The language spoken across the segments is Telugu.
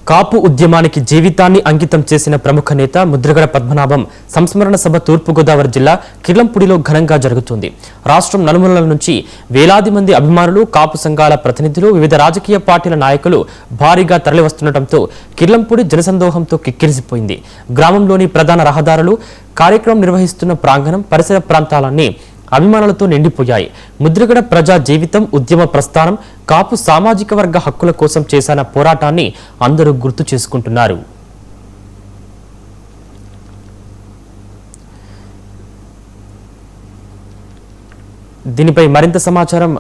కాపు ఉద్యమానికి జీవితాన్ని అంకితం చేసిన ప్రముఖ నేత ముద్రగడ పద్మనాభం సంస్మరణ సభ తూర్పుగోదావరి జిల్లా కిర్లంపూడిలో ఘనంగా జరుగుతుంది. రాష్ట్రం నలుమూలల నుంచి వేలాది మంది అభిమానులు, కాపు సంఘాల ప్రతినిధులు, వివిధ రాజకీయ పార్టీల నాయకులు భారీగా తరలివస్తుండటంతో కిర్లంపూడి జనసందోహంతో కిక్కిరిసిపోయింది. గ్రామంలోని ప్రధాన రహదారులు, కార్యక్రమం నిర్వహిస్తున్న ప్రాంగణం, పరిసర ప్రాంతాలన్నీ అభిమానులతో నిండిపోయాయి. ముద్రగడ ప్రజా జీవితం, ఉద్యమ ప్రస్థానం, కాపు సామాజిక వర్గ హక్కుల కోసం చేసిన పోరాటాన్ని అందరూ గుర్తు చేసుకుంటున్నారు. దీనిపై మరింత సమాచారం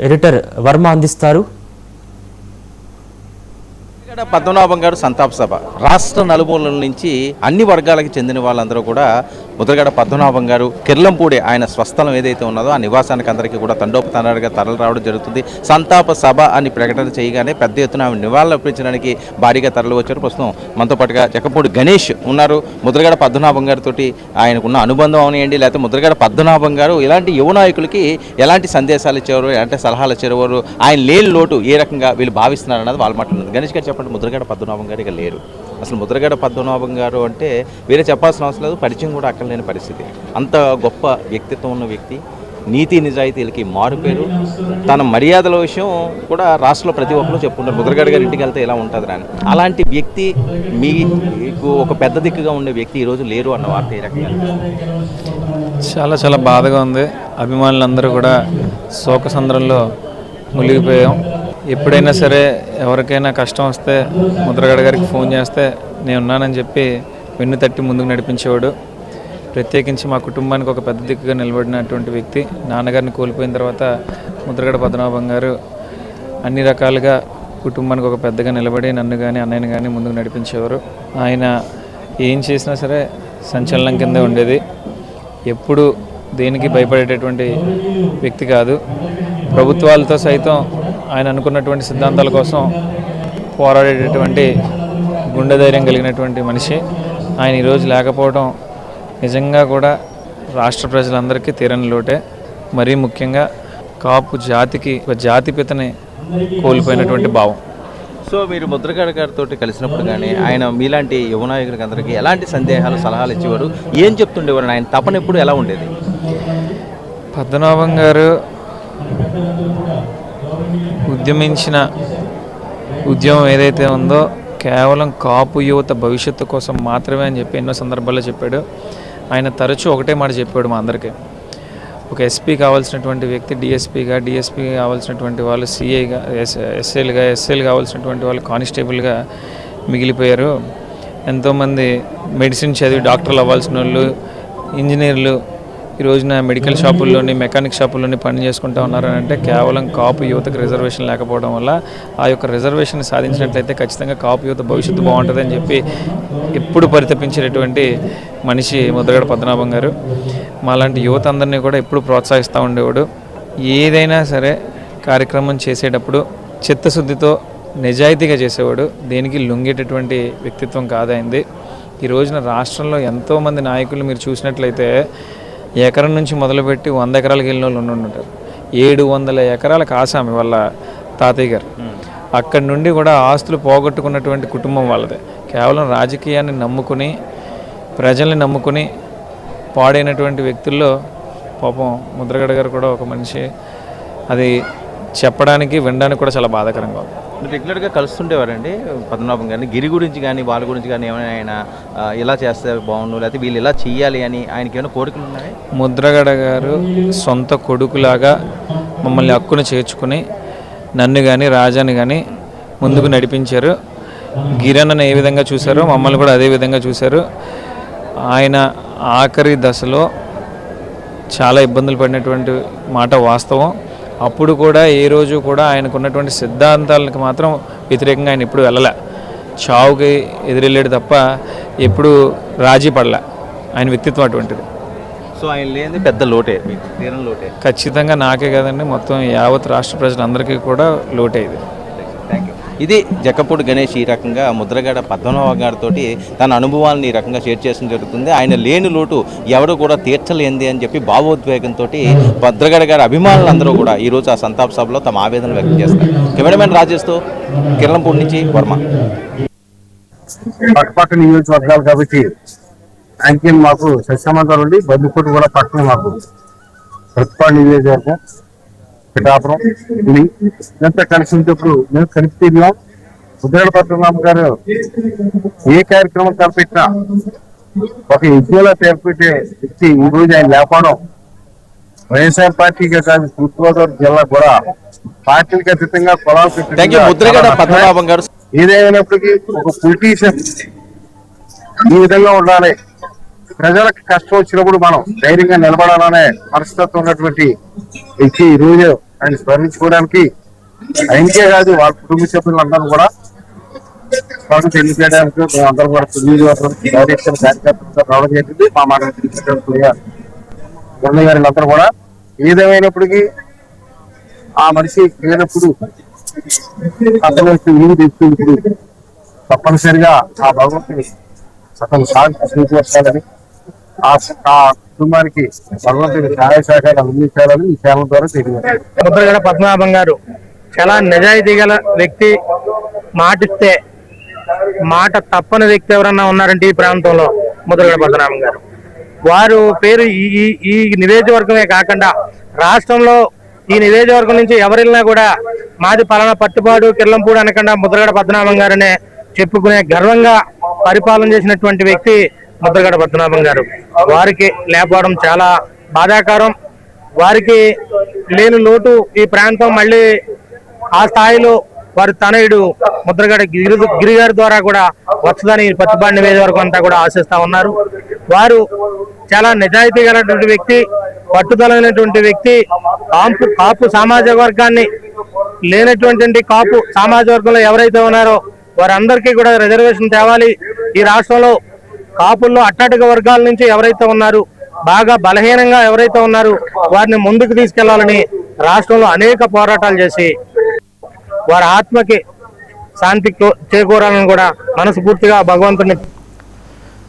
ఎడిటర్ వర్మ అందిస్తారు. పద్మనాభం గారు సంతాప సభ రాష్ట్ర నలుమూలల నుంచి అన్ని వర్గాలకు చెందిన వాళ్ళందరూ కూడా ముద్రగడ పద్మనాభం గారు కిర్లంపూడి ఆయన స్వస్థలం ఏదైతే ఉన్నదో ఆ నివాసానికి అందరికీ కూడా తండోపతండాలుగా తరలి రావడం జరుగుతుంది. సంతాప సభ అని ప్రకటన చేయగానే పెద్ద ఎత్తున ఆమె నివాళులు అర్పించడానికి భారీగా తరలి వచ్చారు. ప్రస్తుతం మనతో పాటుగా జక్కపూడి గణేష్ ఉన్నారు. ముద్రగడ పద్మనాభం గారితో ఆయనకున్న అనుబంధం అవనియండి, లేకపోతే ముద్రగడ పద్మనాభం గారు ఇలాంటి యువ నాయకులకి ఎలాంటి సందేశాలు ఇచ్చేవారు, ఎలాంటి సలహాలు ఇచ్చేవారు, ఆయన లేని లోటు ఏ రకంగా వీళ్ళు భావిస్తున్నారు అన్నది వాళ్ళ మాట్లాడుతుంది. గణేష్ గారు చెప్పండి, ముద్రగడ పద్మనాభం గారు ఇక లేరు. అసలు ముద్రగడ పద్మనాభం గారు అంటే వేరే చెప్పాల్సిన అవసరం లేదు, పరిచయం కూడా అక్కర్లేని పరిస్థితి. అంత గొప్ప వ్యక్తిత్వం ఉన్న వ్యక్తి, నీతి నిజాయితీలకి మారుపేరు. తన మర్యాదల విషయం కూడా రాష్ట్రంలో ప్రతి ఒక్కరు చెప్పుకుంటారు, ముద్రగడ గారి ఇంటికి వెళ్తే ఎలా ఉంటుంది అని. అలాంటి వ్యక్తి, మీకు ఒక పెద్ద దిక్కుగా ఉండే వ్యక్తి ఈరోజు లేరు అన్న వార్త ఏ రకంగా? చాలా చాలా బాధగా ఉంది. అభిమానులందరూ కూడా శోకసంద్రంలో మునిగిపోయాం. ఎప్పుడైనా సరే ఎవరికైనా కష్టం వస్తే ముద్రగడ గారికి ఫోన్ చేస్తే నేను ఉన్నానని చెప్పి వెన్ను తట్టి ముందుకు నడిపించేవాడు. ప్రత్యేకించి మా కుటుంబానికి ఒక పెద్ద దిక్కుగా నిలబడినటువంటి వ్యక్తి. నాన్నగారిని కోల్పోయిన తర్వాత ముద్రగడ పద్మనాభం గారు అన్ని రకాలుగా కుటుంబానికి ఒక పెద్దగా నిలబడి నన్ను కానీ అన్నయ్యని కానీ ముందుకు నడిపించేవారు. ఆయన ఏం చేసినా సరే సంచలనం కింద ఉండేది. ఎప్పుడు దేనికి భయపడేటటువంటి వ్యక్తి కాదు. ప్రభుత్వాలతో సైతం ఆయన అనుకున్నటువంటి సిద్ధాంతాల కోసం పోరాడేటటువంటి గుండె ధైర్యం కలిగినటువంటి మనిషి. ఆయన ఈరోజు లేకపోవడం నిజంగా కూడా రాష్ట్ర ప్రజలందరికీ తీరని లోటే. మరీ ముఖ్యంగా కాపు జాతికి ఒక జాతిపితని కోల్పోయినటువంటి భావం. సో మీరు ముద్రగడ గారితో కలిసినప్పుడు కానీ ఆయన మీలాంటి యువ నాయకులకి అందరికీ ఎలాంటి సందేహాలు, సలహాలు ఇచ్చేవారు, ఏం చెప్తుండేవారు, ఆయన తపన ఎప్పుడు ఎలా ఉండేది? పద్మనాభం గారు ఉద్యమించిన ఉద్యమం ఏదైతే ఉందో కేవలం కాపు యువత భవిష్యత్తు కోసం మాత్రమే అని చెప్పి ఎన్నో సందర్భాల్లో చెప్పాడు. ఆయన తరచూ ఒకటే మాట చెప్పాడు మా అందరికీ, ఒక ఎస్పీ కావాల్సినటువంటి వ్యక్తి డిఎస్పీగా, డిఎస్పీ కావాల్సినటువంటి వాళ్ళు సిఐగా, ఎస్ఐలు కావాల్సినటువంటి వాళ్ళు కానిస్టేబుల్గా మిగిలిపోయారు. ఎంతోమంది మెడిసిన్ చదివి డాక్టర్లు అవ్వాల్సిన వాళ్ళు, ఇంజనీర్లు ఈ రోజున మెడికల్ షాపుల్లోని, మెకానిక్ షాపుల్లోని పని చేసుకుంటూ ఉన్నారని అంటే కేవలం కాపు యువతకు రిజర్వేషన్ లేకపోవడం వల్ల. ఆ యొక్క రిజర్వేషన్ సాధించినట్లయితే ఖచ్చితంగా కాపు యువత భవిష్యత్తు బాగుంటుందని చెప్పి ఎప్పుడు పరితపించేటటువంటి మనిషి ముద్రగడ పద్మనాభం గారు. మాలాంటి యువత అందరినీ కూడా ఎప్పుడు ప్రోత్సహిస్తూ ఉండేవాడు. ఏదైనా సరే కార్యక్రమం చేసేటప్పుడు చిత్తశుద్ధితో నిజాయితీగా చేసేవాడు. దేనికి లొంగేటటువంటి వ్యక్తిత్వం కాదైంది. ఈ రోజున రాష్ట్రంలో ఎంతోమంది నాయకులు మీరు చూసినట్లయితే ఎకరం నుంచి మొదలుపెట్టి 100 ఎకరాలకు వెళ్ళిన వాళ్ళు ఉంటారు. 700 ఎకరాలకు ఆసామి వాళ్ళ తాతయ్య గారు. అక్కడి నుండి కూడా ఆస్తులు పోగొట్టుకున్నటువంటి కుటుంబం వాళ్ళదే. కేవలం రాజకీయాన్ని నమ్ముకుని, ప్రజల్ని నమ్ముకుని పాడైనటువంటి వ్యక్తుల్లో పాపం ముద్రగడ గారు కూడా ఒక మనిషి. అది చెప్పడానికి, వినడానికి కూడా చాలా బాధాకరంగా ఉంది. రెగ్యులర్గా కలుస్తుండేవారండి పద్మనాభం గారిని. గిరి గురించి కానీ వాళ్ళ గురించి కానీ ఏమైనా ఆయన ఇలా చేస్తే బాగుండు, లేకపోతే వీళ్ళు ఇలా చెయ్యాలి అని ఆయనకి ఏమైనా కోరికలు ఉన్నాయి? ముద్రగడ గారు సొంత కొడుకులాగా మమ్మల్ని హక్కును చేర్చుకుని నన్ను కానీ రాజాని కానీ ముందుకు నడిపించారు. గిరణను ఏ విధంగా చూశారో మమ్మల్ని కూడా అదే విధంగా చూశారు. ఆయన ఆఖరి దశలో చాలా ఇబ్బందులు పడినటువంటి మాట వాస్తవం. అప్పుడు కూడా ఏ రోజు కూడా ఆయనకున్నటువంటి సిద్ధాంతాలకు మాత్రం వ్యతిరేకంగా ఆయన ఎప్పుడు వెళ్ళలే. చావుకి ఎదురెళ్ళాడు తప్ప ఎప్పుడు రాజీ పడలే. ఆయన వ్యక్తిత్వం అటువంటిది. సో ఆయన లేని పెద్ద లోటే, తీరం లోటే. ఖచ్చితంగా నాకే కదండి, మొత్తం యావత్ రాష్ట్ర ప్రజలందరికీ కూడా లోటే ఇది. ఇది జక్కపూడి గణేష్ ఈ రకంగా ముద్రగడ పద్మనాభం గారితో తన అనుభవాలను ఈ రకంగా షేర్ చేయడం జరుగుతుంది. ఆయన లేని లోటు ఎవరు కూడా తీర్చలేంది అని చెప్పి భావోద్వేగంతో ముద్రగడ గారి అభిమానులందరూ కూడా ఈరోజు ఆ సంతాప సభలో తమ ఆవేదన వ్యక్తం చేస్తారు. కెమెరామెన్ రాజేష్తో కిర్లంపూడి నుంచి వర్మ. పక్కపక్క నియోజకవర్గాలు కాబట్టి ఆయనకి మాకు సత్యమంతాలు ఉండి బందుకోటి కూడా పక్కన మాకు ప్రతిపాడు నియోజకవర్గం పిఠాపురం ఇదంతా కలిసి ఉంటప్పుడు మేము కలిసి తిరిగాం. ముద్రగడ పద్మనాభం గారు ఏ కార్యక్రమం తలపెట్టినా ఒక యజ్ఞంలో చేపట్టే వ్యక్తి ఈ రోజు ఆయన లేకపోవడం వైఎస్ఆర్ పార్టీగా కాదు తూర్పుగోదావరి జిల్లా కూడా పార్టీలకు అతీతంగా థ్యాంక్ యూ ముద్రగడ పద్మనాభం గారు. ఏదైనప్పటికీ ఒక పొలిటీషియన్ ఈ విధంగా ఉండాలి, ప్రజలకు కష్టం వచ్చినప్పుడు మనం ధైర్యంగా నిలబడాలనే మనస్తత్వం ఉన్నటువంటి వ్యక్తి ఈ రోజు ఆయన స్మరించుకోవడానికి ఆయనకే కాదు వాళ్ళ కుటుంబ సభ్యులందరూ కూడా స్వాగతం తెలియజేయడానికి అందరూ కూడా డైరెక్షన్ కార్యకర్తలతో రావడం జరిగింది. మా మాట మురళి గారి అందరూ కూడా ఏదేమైనప్పటికీ ఆ మనిషి లేనప్పుడు అతను ఇల్లు తెచ్చినప్పుడు తప్పనిసరిగా ఆ భగవంతుని అతను స్వీకరించాలని ఆ కుటుంబానికి భగవంతుని సహాయ సహకారాలు అందించాలని ఈ సేవ ద్వారా తెలియజేయాలి. ముద్రగడ పద్మనాభం గారు చాలా నిజాయితీ గల వ్యక్తి. మాటిస్తే మాట తప్పని వ్యక్తి ఎవరన్నా ఉన్నారంటే ఈ ప్రాంతంలో ముద్రగడ పద్మనాభం గారు. వారు పేరు ఈ నియోజకవర్గమే కాకుండా రాష్ట్రంలో ఈ నియోజకవర్గం నుంచి ఎవరిల్లా కూడా మాది పలానా పట్టుపాడు కిర్లంపూడి అనకుండా ముద్రగడ పద్మనాభం గారనే చెప్పుకునే గర్వంగా పరిపాలన చేసినటువంటి వ్యక్తి ముద్రగడ పద్మనాభం గారు. వారికి లేకపోవడం చాలా బాధాకరం. వారికి లేని లోటు ఈ ప్రాంతం మళ్ళీ ఆ స్థాయిలో వారి తనయుడు ముద్రగడ గిరి గారి ద్వారా కూడా వచ్చదని పత్తిపాడు నియోజకవర్గం అంతా కూడా ఆశిస్తా ఉన్నారు. వారు చాలా నిజాయితీ గలటువంటి వ్యక్తి, పట్టుదలైనటువంటి వ్యక్తి. కాపు సామాజిక వర్గాన్ని లేనటువంటి కాపు సామాజిక వర్గంలో ఎవరైతే ఉన్నారో వారందరికీ కూడా రిజర్వేషన్ తేవాలి. ఈ రాష్ట్రంలో కాపుల్లో అట్టడుగు వర్గాల నుంచి ఎవరైతే ఉన్నారు, బాగా బలహీనంగా ఎవరైతే ఉన్నారు వారిని ముందుకు తీసుకెళ్లాలని రాష్ట్రంలో అనేక పోరాటాలు చేసి వారి ఆత్మకి శాంతి చేకూరాలని కూడా మనస్ఫూర్తిగా భగవంతుని